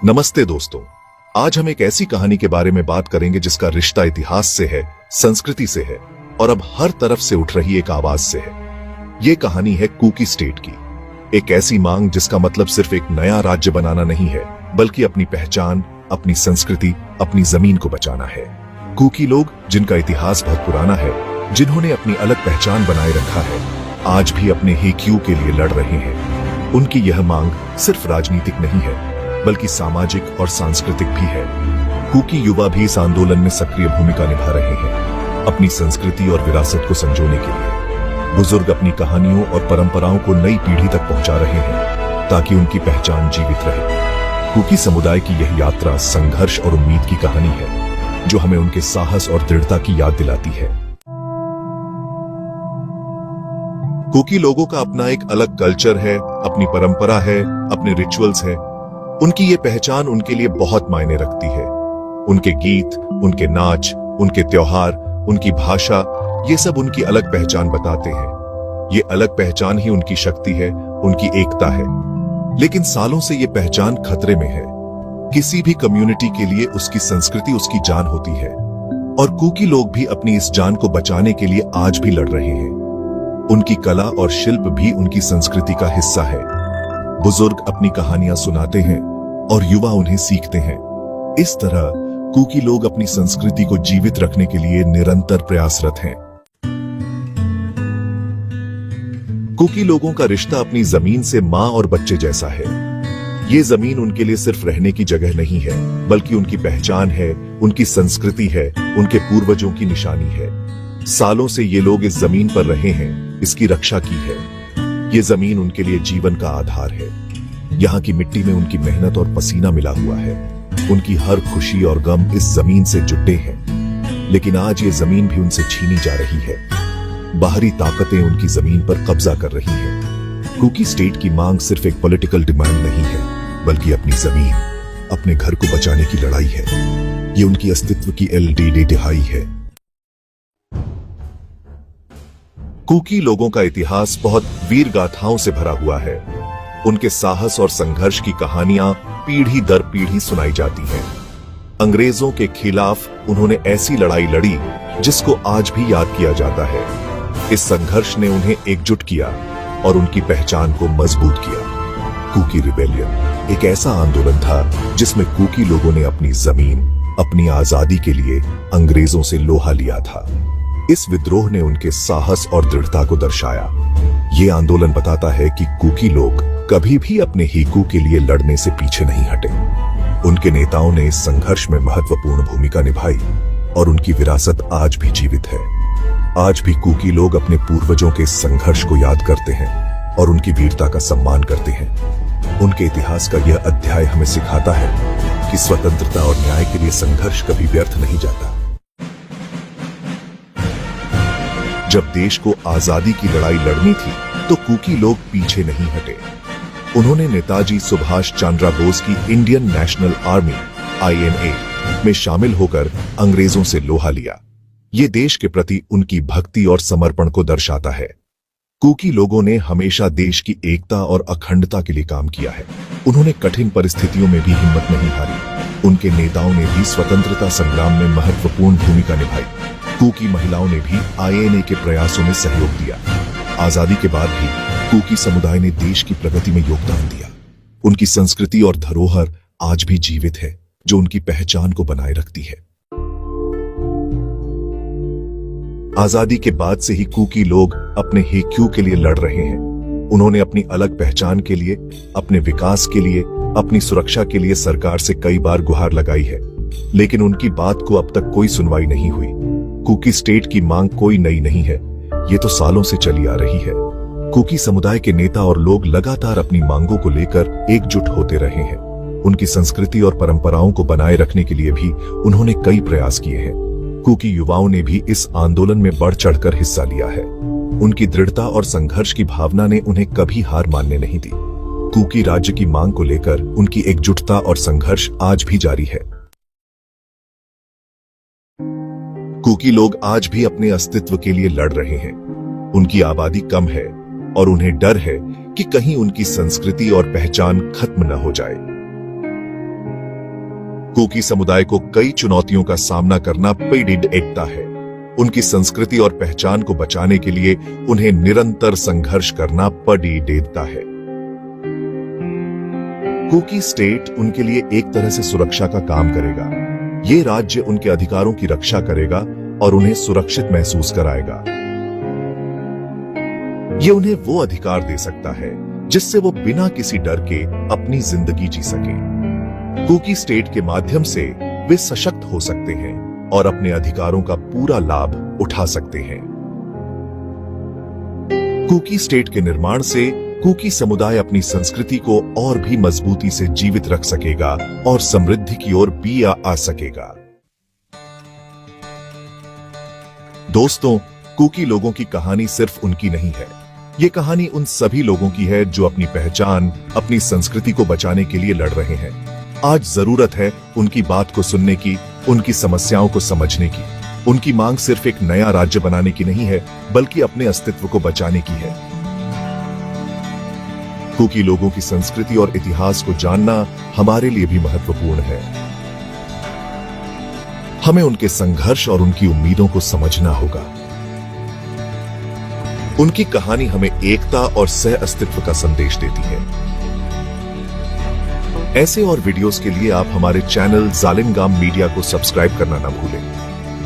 नमस्ते दोस्तों, आज हम एक ऐसी कहानी के बारे में बात करेंगे जिसका रिश्ता इतिहास से है, संस्कृति से है और अब हर तरफ से उठ रही एक आवाज से है। ये कहानी है कुकी स्टेट की, एक ऐसी मांग जिसका मतलब सिर्फ एक नया राज्य बनाना नहीं है, बल्कि अपनी पहचान, अपनी संस्कृति, अपनी जमीन को बचाना है। कुकी लोग, जिनका इतिहास बहुत पुराना है, जिन्होंने अपनी अलग पहचान बनाए रखा है, आज भी अपने हेक्यू के लिए लड़ रहे हैं। उनकी यह मांग सिर्फ राजनीतिक नहीं है, बल्कि सामाजिक और सांस्कृतिक भी है। कुकी युवा भी इस आंदोलन में सक्रिय भूमिका निभा रहे हैं, अपनी संस्कृति और विरासत को संजोने के लिए। बुजुर्ग अपनी कहानियों और परंपराओं को नई पीढ़ी तक पहुंचा रहे हैं, ताकि उनकी पहचान जीवित रहे। कुकी समुदाय की यह यात्रा संघर्ष और उम्मीद की कहानी है, जो हमें उनके साहस और दृढ़ता की याद दिलाती है। कुकी लोगों का अपना एक अलग कल्चर है, अपनी परंपरा है, अपने रिचुअल्स है। उनकी ये पहचान उनके लिए बहुत मायने रखती है। उनके गीत, उनके नाच, उनके त्योहार, उनकी भाषा, ये सब उनकी अलग पहचान बताते हैं। ये अलग पहचान ही उनकी शक्ति है, उनकी एकता है। लेकिन सालों से ये पहचान खतरे में है। किसी भी कम्युनिटी के लिए उसकी संस्कृति उसकी जान होती है, और कुकी लोग भी अपनी इस जान को बचाने के लिए आज भी लड़ रहे हैं। उनकी कला और शिल्प भी उनकी संस्कृति का हिस्सा है। बुजुर्ग अपनी कहानियां सुनाते हैं और युवा उन्हें सीखते हैं। इस तरह कुकी लोग अपनी संस्कृति को जीवित रखने के लिए निरंतर प्रयासरत हैं। कुकी लोगों का रिश्ता अपनी जमीन से मां और बच्चे जैसा है। ये जमीन उनके लिए सिर्फ रहने की जगह नहीं है, बल्कि उनकी पहचान है, उनकी संस्कृति है, उनके पूर्वजों की निशानी है। सालों से ये लोग इस जमीन पर रहे हैं, इसकी रक्षा की है। ये जमीन उनके लिए जीवन का आधार है। यहाँ की मिट्टी में उनकी मेहनत और पसीना मिला हुआ है। उनकी हर खुशी और गम इस जमीन से जुटे हैं। लेकिन आज ये जमीन भी उनसे छीनी जा रही है। बाहरी ताकतें उनकी जमीन पर कब्जा कर रही हैं। कुकी स्टेट की मांग सिर्फ एक पॉलिटिकल डिमांड नहीं है, बल्कि अपनी जमीन, अपने घर को बचाने की लड़ाई है। ये उनकी अस्तित्व की एलडीडी दिहाई है। कुकी लोगों का इतिहास बहुत वीर गाथाओं से भरा हुआ है। उनके साहस और संघर्ष की कहानियां पीढ़ी दर पीढ़ी सुनाई जाती हैं। अंग्रेजों के खिलाफ उन्होंने ऐसी लड़ाई लड़ी जिसको आज भी याद किया जाता है। इस संघर्ष ने उन्हें एकजुट किया और उनकी पहचान को मजबूत किया। कुकी रिबेलियन एक ऐसा आंदोलन था जिसमें कुकी लोगों ने अपनी जमीन, अपनी आजादी के लिए अंग्रेजों से लोहा लिया था। इस विद्रोह ने उनके साहस और दृढ़ता को दर्शाया। ये आंदोलन बताता है कि कुकी लोग कभी भी अपने हिकू के लिए लड़ने से पीछे नहीं हटे। उनके नेताओं ने इस संघर्ष में महत्वपूर्ण भूमिका निभाई और उनकी विरासत आज भी जीवित है। आज भी कुकी लोग अपने पूर्वजों के संघर्ष को याद करते हैं और उनकी वीरता का सम्मान करते हैं। उनके इतिहास का यह अध्याय हमें सिखाता है कि स्वतंत्रता और न्याय के लिए संघर्ष कभी व्यर्थ नहीं जाता। जब देश को आजादी की लड़ाई लड़नी थी, तो कुकी लोग पीछे नहीं हटे। उन्होंने नेताजी सुभाष चंद्र बोस की इंडियन नेशनल आर्मी (INA) में शामिल होकर अंग्रेजों से लोहा लिया। ये देश के प्रति उनकी भक्ति और समर्पण को दर्शाता है। कुकी लोगों ने हमेशा देश की एकता और अखंडता के लिए काम किया है। उन्होंने कठिन परिस्थितियों में भी हिम्मत नहीं हारी। उनके नेताओं ने भी स्वतंत्रता संग्राम में महत्वपूर्ण भूमिका निभाई। कुकी महिलाओं ने भी INA के प्रयासों में सहयोग दिया। आजादी के बाद भी कुकी समुदाय ने देश की प्रगति में योगदान दिया। उनकी संस्कृति और धरोहर आज भी जीवित है, जो उनकी पहचान को बनाए रखती है। आजादी के बाद से ही कुकी लोग अपने हेक्यू के लिए लड़ रहे हैं। उन्होंने अपनी अलग पहचान के लिए, अपने विकास के लिए, अपनी सुरक्षा के लिए सरकार से कई बार गुहार लगाई है, लेकिन उनकी बात को अब तक कोई सुनवाई नहीं हुई। कुकी स्टेट की मांग कोई नई नहीं है, ये तो सालों से चली आ रही है। कुकी समुदाय के नेता और लोग लगातार अपनी मांगों को लेकर एकजुट होते रहे हैं। उनकी संस्कृति और परंपराओं को बनाए रखने के लिए भी उन्होंने कई प्रयास किए हैं। कुकी युवाओं ने भी इस आंदोलन में बढ़ चढ़कर हिस्सा लिया है। उनकी दृढ़ता और संघर्ष की भावना ने उन्हें कभी हार मानने नहीं दी। कुकी राज्य की मांग को लेकर उनकी एकजुटता और संघर्ष आज भी जारी है। कुकी लोग आज भी अपने अस्तित्व के लिए लड़ रहे हैं। उनकी आबादी कम है और उन्हें डर है कि कहीं उनकी संस्कृति और पहचान खत्म न हो जाए। कुकी समुदाय को कई चुनौतियों का सामना करना पड़ता है। उनकी संस्कृति और पहचान को बचाने के लिए उन्हें निरंतर संघर्ष करना पड़ता है। कुकी स्टेट उनके लिए एक तरह से सुरक्षा का काम करेगा। ये राज्य उनके अधिकारों की रक्षा करेगा और उन्हें सुरक्षित महसूस कराएगा। ये उन्हें वो अधिकार दे सकता है जिससे वो बिना किसी डर के अपनी जिंदगी जी सके। कुकी स्टेट के माध्यम से वे सशक्त हो सकते हैं और अपने अधिकारों का पूरा लाभ उठा सकते हैं। कुकी स्टेट के निर्माण से कुकी समुदाय अपनी संस्कृति को और भी मजबूती से जीवित रख सकेगा और समृद्धि की ओर भी आ सकेगा। दोस्तों, कुकी लोगों की कहानी सिर्फ उनकी नहीं है। ये कहानी उन सभी लोगों की है जो अपनी पहचान, अपनी संस्कृति को बचाने के लिए लड़ रहे हैं। आज जरूरत है उनकी बात को सुनने की, उनकी समस्याओं को समझने की। उनकी मांग सिर्फ एक नया राज्य बनाने की नहीं है, बल्कि अपने अस्तित्व को बचाने की है। कुकी लोगों की संस्कृति और इतिहास को जानना हमारे लिए भी महत्वपूर्ण है। हमें उनके संघर्ष और उनकी उम्मीदों को समझना होगा। उनकी कहानी हमें एकता और सह अस्तित्व का संदेश देती है। ऐसे और वीडियोस के लिए आप हमारे चैनल जालिनगाम मीडिया को सब्सक्राइब करना ना भूलें।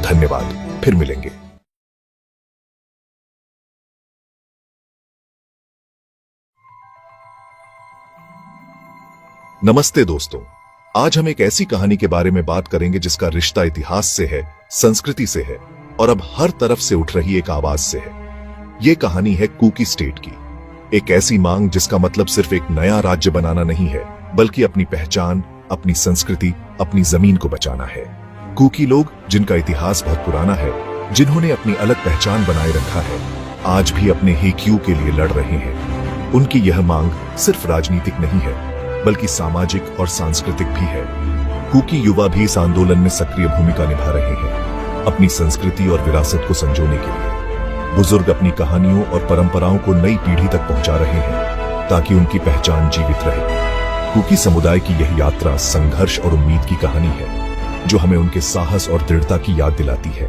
धन्यवाद, फिर मिलेंगे। नमस्ते दोस्तों, आज हम एक ऐसी कहानी के बारे में बात करेंगे जिसका रिश्ता इतिहास से है, संस्कृति से है और अब हर तरफ से उठ रही एक आवाज से है। ये कहानी है कुकी स्टेट की। एक ऐसी मांग जिसका मतलब सिर्फ एक नया राज्य बनाना नहीं है, बल्कि अपनी पहचान, अपनी संस्कृति, अपनी जमीन को बचाना है। कुकी लोग, जिनका इतिहास बहुत पुराना है, जिन्होंने अपनी अलग पहचान बनाए रखा है, आज भी अपने हेक्यू के लिए लड़ रहे हैं। उनकी यह मांग सिर्फ राजनीतिक नहीं है, बल्कि सामाजिक और सांस्कृतिक भी है। कुकी युवा भी इस आंदोलन में सक्रिय भूमिका निभा रहे हैं, अपनी संस्कृति और विरासत को संजोने के लिए। बुजुर्ग अपनी कहानियों और परंपराओं को नई पीढ़ी तक पहुंचा रहे हैं ताकि उनकी पहचान जीवित रहे। कुकी समुदाय की यह यात्रा संघर्ष और उम्मीद की कहानी है, जो हमें उनके साहस और दृढ़ता की याद दिलाती है।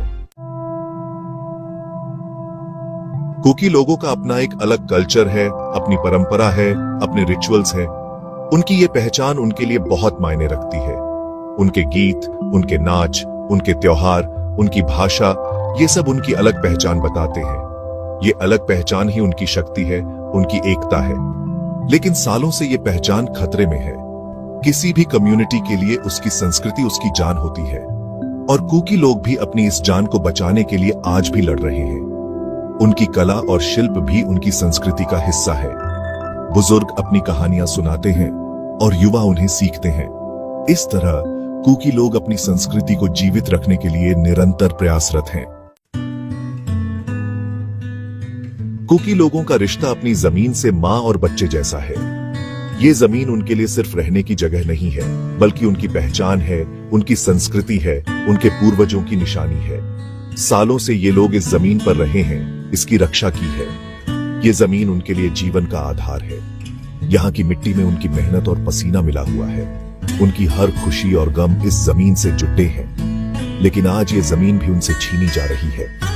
कुकी लोगों का अपना एक अलग कल्चर है, अपनी परंपरा है, अपने रिचुअल्स है। उनकी ये पहचान उनके लिए बहुत मायने रखती है। उनके गीत, उनके नाच, उनके त्योहार, उनकी भाषा, ये सब उनकी अलग पहचान बताते हैं। ये अलग पहचान ही उनकी शक्ति है, उनकी एकता है। लेकिन सालों से ये पहचान खतरे में है। किसी भी कम्युनिटी के लिए उसकी संस्कृति उसकी जान होती है, और कुकी लोग भी अपनी इस जान को बचाने के लिए आज भी लड़ रहे हैं। उनकी कला और शिल्प भी उनकी संस्कृति का हिस्सा है। बुजुर्ग अपनी कहानियां सुनाते हैं और युवा उन्हें सीखते हैं। इस तरह कुकी लोग अपनी संस्कृति को जीवित रखने के लिए निरंतर प्रयासरत हैं। कुकी लोगों का रिश्ता अपनी जमीन से मां और बच्चे जैसा है। ये जमीन उनके लिए सिर्फ रहने की जगह नहीं है, बल्कि उनकी पहचान है, उनकी संस्कृति है, उनके पूर्वजों की निशानी है। सालों से ये लोग इस जमीन पर रहे हैं, इसकी रक्षा की है। ये जमीन उनके लिए जीवन का आधार है। यहाँ की मिट्टी में उनकी मेहनत और पसीना मिला हुआ है। उनकी हर खुशी और गम इस जमीन से जुटे हैं। लेकिन आज ये जमीन भी उनसे छीनी जा रही है।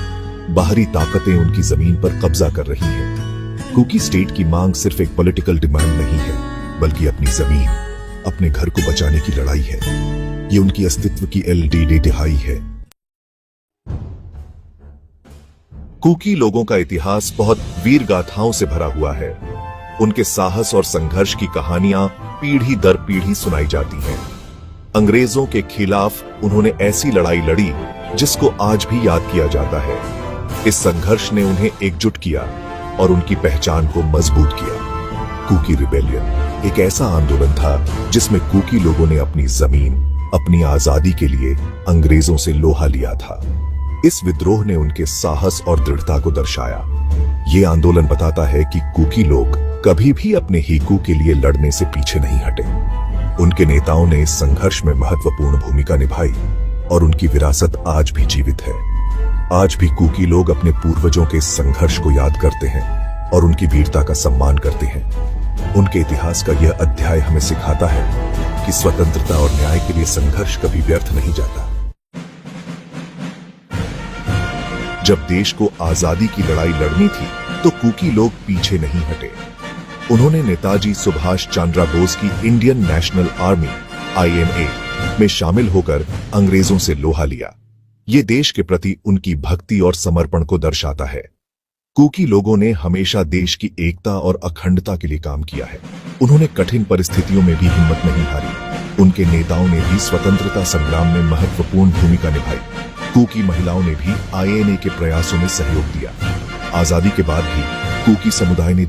बाहरी ताकतें उनकी जमीन पर कब्जा कर रही हैं। कुकी स्टेट की मांग सिर्फ एक पॉलिटिकल डिमांड नहीं है, बल्कि अपनी जमीन, अपने घर को बचाने की लड़ाई है। ये उनकी अस्तित्व की एलडीडी दिहाई है। कुकी लोगों का इतिहास बहुत वीर गाथाओं से भरा हुआ है। उनके साहस और संघर्ष की कहानियां पीढ़ी दर पीढ़ी सुनाई जाती हैं। अंग्रेजों के खिलाफ उन्होंने ऐसी लड़ाई लड़ी जिसको आज भी याद किया जाता है। इस संघर्ष ने उन्हें एकजुट किया और उनकी पहचान को मजबूत किया। कुकी रिबेलियन एक ऐसा आंदोलन था जिसमें कुकी लोगों ने अपनी जमीन, अपनी आजादी के लिए अंग्रेजों से लोहा लिया था। इस विद्रोह ने उनके साहस और दृढ़ता को दर्शाया। ये आंदोलन बताता है कि कुकी लोग कभी भी अपने हेक्यू के लिए लड़ने से पीछे नहीं हटे। उनके नेताओं ने इस संघर्ष में महत्वपूर्ण भूमिका निभाई और उनकी विरासत आज भी जीवित है। आज भी कुकी लोग अपने पूर्वजों के संघर्ष को याद करते हैं और उनकी वीरता का सम्मान करते हैं। उनके इतिहास का यह अध्याय हमें सिखाता है कि स्वतंत्रता और न्याय के लिए संघर्ष कभी व्यर्थ नहीं जाता। जब देश को आजादी की लड़ाई लड़नी थी तो कूकी लोग पीछे नहीं हटे। उन्होंने नेताजी सुभाष चंद्र बोस की इंडियन नेशनल आर्मी INA में शामिल होकर अंग्रेजों से लोहा लिया। ये देश के प्रति उनकी भक्ति और समर्पण को दर्शाता है। कूकी लोगों ने हमेशा देश की एकता और अखंडता के लिए काम किया है। उन्होंने कठिन परिस्थितियों में भी हिम्मत नहीं हारी। उनके नेताओं ने भी स्वतंत्रता संग्राम में महत्वपूर्ण भूमिका निभाई। कूकी महिलाओं ने भी INA के प्रयासों में सहयोग दिया। आजादी के बाद भी कूकी समुदाय ने